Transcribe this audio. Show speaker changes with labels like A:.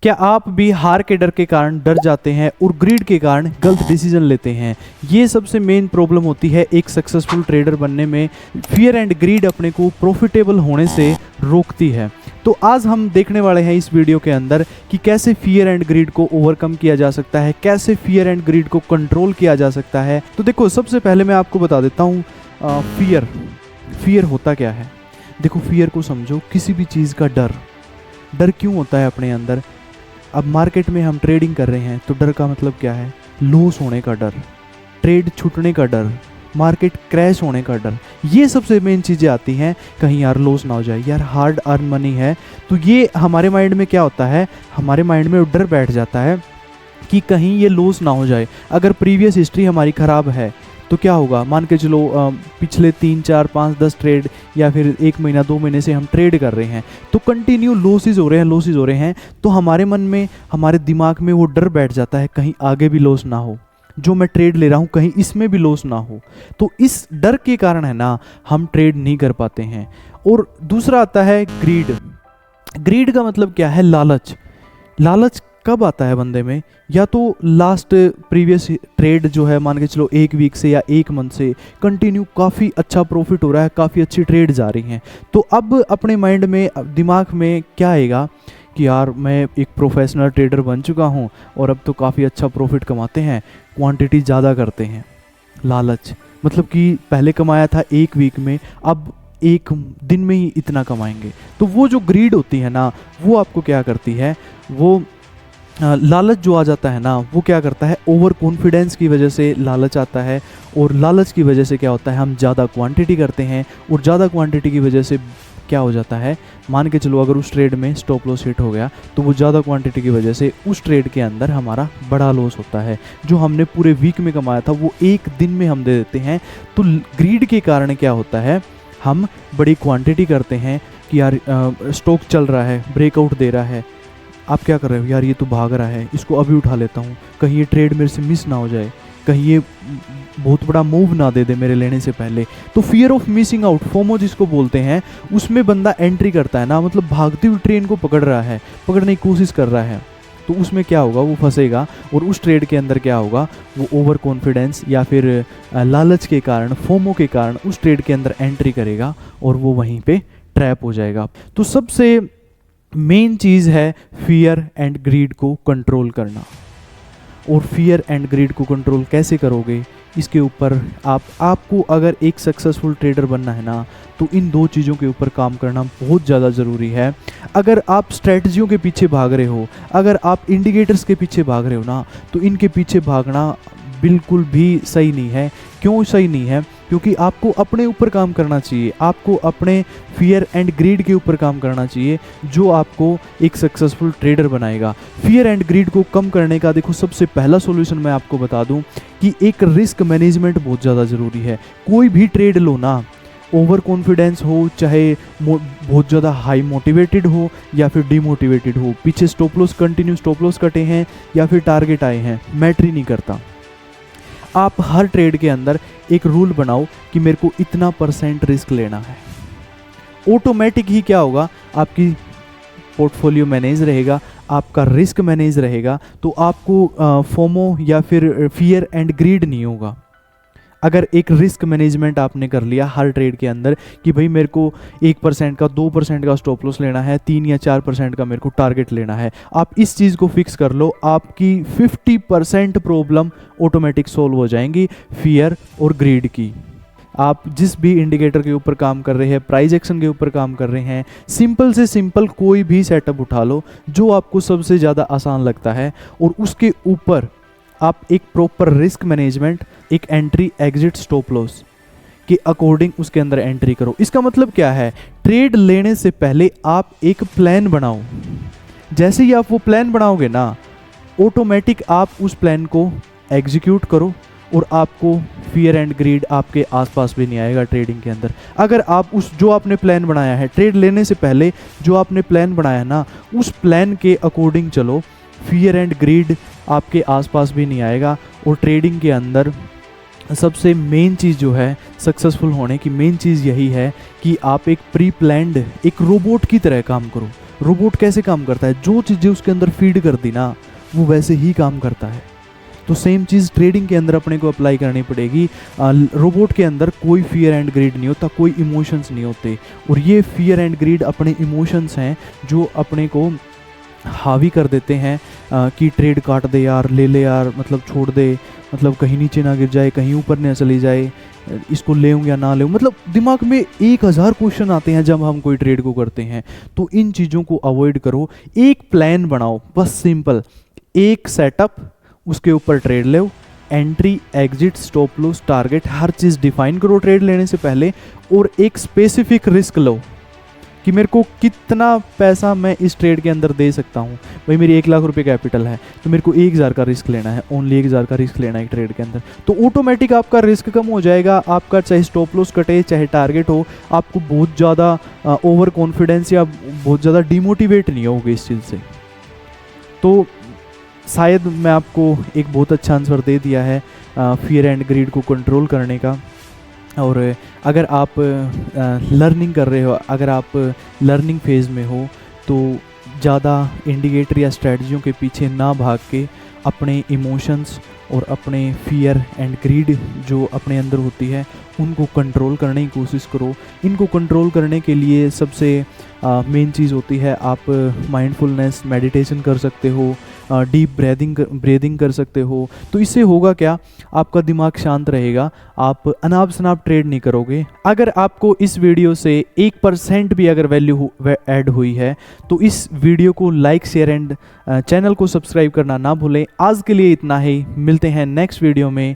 A: क्या आप भी हार के डर के कारण डर जाते हैं और ग्रीड के कारण गलत डिसीजन लेते हैं? ये सबसे मेन प्रॉब्लम होती है एक सक्सेसफुल ट्रेडर बनने में। फियर एंड ग्रीड अपने को प्रॉफिटेबल होने से रोकती है। तो आज हम देखने वाले हैं इस वीडियो के अंदर कि कैसे फियर एंड ग्रीड को ओवरकम किया जा सकता है, कैसे फियर एंड ग्रीड को कंट्रोल किया जा सकता है। तो देखो, सबसे पहले मैं आपको बता देता हूँ फियर होता क्या है। देखो, फियर को समझो, किसी भी चीज़ का डर क्यों होता है अपने अंदर। अब मार्केट में हम ट्रेडिंग कर रहे हैं तो डर का मतलब क्या है? लॉस होने का डर, ट्रेड छूटने का डर, मार्केट क्रैश होने का डर। ये सबसे मेन चीज़ें आती हैं। कहीं यार लॉस ना हो जाए, यार हार्ड अर्न मनी है, तो ये हमारे माइंड में क्या होता है, हमारे माइंड में डर बैठ जाता है कि कहीं ये लॉस ना हो जाए। अगर प्रीवियस हिस्ट्री हमारी ख़राब है तो क्या होगा, मान के चलो पिछले 3, 4, 5, 10 ट्रेड या फिर 1 महीना 2 महीने से हम ट्रेड कर रहे हैं तो कंटिन्यू लॉसेस हो रहे हैं, तो हमारे मन में, हमारे दिमाग में वो डर बैठ जाता है कहीं आगे भी लॉस ना हो, जो मैं ट्रेड ले रहा हूँ कहीं इसमें भी लॉस ना हो। तो इस डर के कारण है ना, हम ट्रेड नहीं कर पाते हैं। और दूसरा आता है ग्रीड का मतलब क्या है? लालच कब आता है बंदे में? या तो लास्ट प्रीवियस ट्रेड जो है, मान के चलो 1 वीक से या 1 मंथ से कंटिन्यू काफ़ी अच्छा प्रॉफिट हो रहा है, काफ़ी अच्छी ट्रेड जा रही हैं, तो अब अपने माइंड में, दिमाग में क्या आएगा कि यार मैं एक प्रोफेशनल ट्रेडर बन चुका हूं और अब तो काफ़ी अच्छा प्रॉफिट कमाते हैं, क्वांटिटी ज़्यादा करते हैं। लालच मतलब कि पहले कमाया था 1 वीक में, अब 1 दिन में ही इतना कमाएंगे। तो वो जो ग्रीड होती है ना, वो आपको क्या करती है, वो लालच जो आ जाता है ना, वो क्या करता है, ओवर कॉन्फिडेंस की वजह से लालच आता है। और लालच की वजह से क्या होता है, हम ज़्यादा क्वांटिटी करते हैं और ज़्यादा क्वांटिटी की वजह से क्या हो जाता है, मान के चलो अगर उस ट्रेड में स्टॉप लॉस हिट हो गया तो वो ज़्यादा क्वांटिटी की वजह से उस ट्रेड के अंदर हमारा बड़ा लॉस होता है। जो हमने पूरे वीक में कमाया था वो 1 दिन में हम दे देते हैं। तो ग्रीड के कारण क्या होता है, हम बड़ी क्वांटिटी करते हैं कि यार स्टॉक चल रहा है, ब्रेकआउट दे रहा है, आप क्या कर रहे हो, यार ये तो भाग रहा है, इसको अभी उठा लेता हूँ, कहीं ये ट्रेड मेरे से मिस ना हो जाए, कहीं ये बहुत बड़ा मूव ना दे दे मेरे लेने से पहले। तो fear of missing out, FOMO जिसको बोलते हैं, उसमें बंदा एंट्री करता है ना, मतलब भागती हुई ट्रेन को पकड़ने की कोशिश कर रहा है, तो उसमें क्या होगा, वो फंसेगा। और उस ट्रेड के अंदर क्या होगा, वो ओवर कॉन्फिडेंस या फिर लालच के कारण, फोमो के कारण उस ट्रेड के अंदर एंट्री करेगा और वो वहीं पे ट्रैप हो जाएगा। तो सबसे मेन चीज़ है फियर एंड ग्रीड को कंट्रोल करना। और फियर एंड ग्रीड को कंट्रोल कैसे करोगे, इसके ऊपर आपको अगर एक सक्सेसफुल ट्रेडर बनना है ना, तो इन 2 चीज़ों के ऊपर काम करना बहुत ज़्यादा ज़रूरी है। अगर आप स्ट्रेटजियों के पीछे भाग रहे हो, अगर आप इंडिकेटर्स के पीछे भाग रहे हो ना, तो इनके पीछे भागना बिल्कुल भी सही नहीं है। क्यों सही नहीं है? क्योंकि आपको अपने ऊपर काम करना चाहिए, आपको अपने फियर एंड ग्रीड के ऊपर काम करना चाहिए, जो आपको एक सक्सेसफुल ट्रेडर बनाएगा। फियर एंड ग्रीड को कम करने का देखो, सबसे पहला सॉल्यूशन मैं आपको बता दूं कि एक रिस्क मैनेजमेंट बहुत ज़्यादा ज़रूरी है। कोई भी ट्रेड लो ना, ओवर कॉन्फिडेंस हो, चाहे बहुत ज़्यादा हाई मोटिवेटेड हो या फिर डीमोटिवेटेड हो, पीछे stop loss, continue stop loss कटे हैं या फिर टारगेट आए हैं, मैटर ही नहीं करता। आप हर ट्रेड के अंदर एक रूल बनाओ कि मेरे को इतना % रिस्क लेना है। ऑटोमेटिक ही क्या होगा, आपकी पोर्टफोलियो मैनेज रहेगा, आपका रिस्क मैनेज रहेगा, तो आपको फोमो या फिर फियर एंड ग्रीड नहीं होगा। अगर एक रिस्क मैनेजमेंट आपने कर लिया हर ट्रेड के अंदर कि भाई मेरे को 1% का, 2% का स्टॉप लॉस लेना है, 3 या 4% का मेरे को टारगेट लेना है, आप इस चीज़ को फिक्स कर लो, आपकी 50% प्रॉब्लम ऑटोमेटिक सॉल्व हो जाएंगी फियर और ग्रीड की। आप जिस भी इंडिकेटर के ऊपर काम कर रहे हैं, प्राइस एक्शन के ऊपर काम कर रहे हैं, सिंपल से सिंपल कोई भी सेटअप उठा लो जो आपको सबसे ज़्यादा आसान लगता है, और उसके ऊपर आप एक प्रॉपर रिस्क मैनेजमेंट, एक एंट्री एग्जिट स्टॉप लॉस के अकॉर्डिंग उसके अंदर एंट्री करो। इसका मतलब क्या है, ट्रेड लेने से पहले आप एक प्लान बनाओ। जैसे ही आप वो प्लान बनाओगे ना, ऑटोमेटिक आप उस प्लान को एग्जीक्यूट करो और आपको फियर एंड ग्रीड आपके आसपास भी नहीं आएगा ट्रेडिंग के अंदर। अगर आप जो आपने प्लान बनाया है, ट्रेड लेने से पहले जो आपने प्लान बनाया है ना, उस प्लान के अकॉर्डिंग चलो, फियर एंड ग्रीड आपके आसपास भी नहीं आएगा। और ट्रेडिंग के अंदर सबसे मेन चीज़ जो है सक्सेसफुल होने की, मेन चीज़ यही है कि आप एक प्री प्लान्ड, एक रोबोट की तरह काम करो। रोबोट कैसे काम करता है, जो चीज़ें उसके अंदर फीड कर दी ना वो वैसे ही काम करता है। तो सेम चीज़ ट्रेडिंग के अंदर अपने को अप्लाई करनी पड़ेगी। रोबोट के अंदर कोई फियर एंड ग्रीड नहीं होता, कोई इमोशंस नहीं होते, और ये फियर एंड ग्रीड अपने इमोशंस हैं जो अपने को हावी कर देते हैं कि ट्रेड काट दे यार, ले ले यार, मतलब छोड़ दे, मतलब कहीं नीचे ना गिर जाए, कहीं ऊपर ना चली जाए, इसको ले या ना ले, मतलब दिमाग में 1000 क्वेश्चन आते हैं जब हम कोई ट्रेड को करते हैं। तो इन चीज़ों को अवॉइड करो, एक प्लान बनाओ, बस सिंपल, एक सेटअप, उसके ऊपर ट्रेड लो, entry exit stop loss target हर चीज़ डिफाइन करो ट्रेड लेने से पहले, और एक स्पेसिफिक रिस्क लो कि मेरे को कितना पैसा मैं इस ट्रेड के अंदर दे सकता हूँ। भाई मेरी 1 लाख रुपए कैपिटल है तो मेरे को 1000 का रिस्क लेना है, ओनली 1000 का रिस्क लेना है एक ट्रेड के अंदर, तो ऑटोमेटिक आपका रिस्क कम हो जाएगा। आपका चाहे स्टॉप लॉस कटे चाहे टारगेट हो, आपको बहुत ज़्यादा ओवर कॉन्फिडेंस या बहुत ज़्यादा डिमोटिवेट नहीं होगे इस चीज़ से। तो शायद मैं आपको एक बहुत अच्छा आंसर दे दिया है फियर एंड ग्रीड को कंट्रोल करने का। और अगर आप लर्निंग कर रहे हो, अगर आप लर्निंग फेज़ में हो, तो ज़्यादा इंडिकेटर या स्ट्रेटजियों के पीछे ना भाग के अपने इमोशंस और अपने फियर एंड ग्रीड जो अपने अंदर होती है उनको कंट्रोल करने की कोशिश करो। इनको कंट्रोल करने के लिए सबसे मेन चीज़ होती है, आप माइंडफुलनेस मेडिटेशन कर सकते हो, डीप ब्रीदिंग कर सकते हो। तो इससे होगा क्या, आपका दिमाग शांत रहेगा, आप अनाप शनाप ट्रेड नहीं करोगे। अगर आपको इस वीडियो से 1% भी अगर वैल्यू ऐड हुई है तो इस वीडियो को लाइक शेयर एंड चैनल को सब्सक्राइब करना ना भूलें। आज के लिए इतना ही, मिलते हैं नेक्स्ट वीडियो में।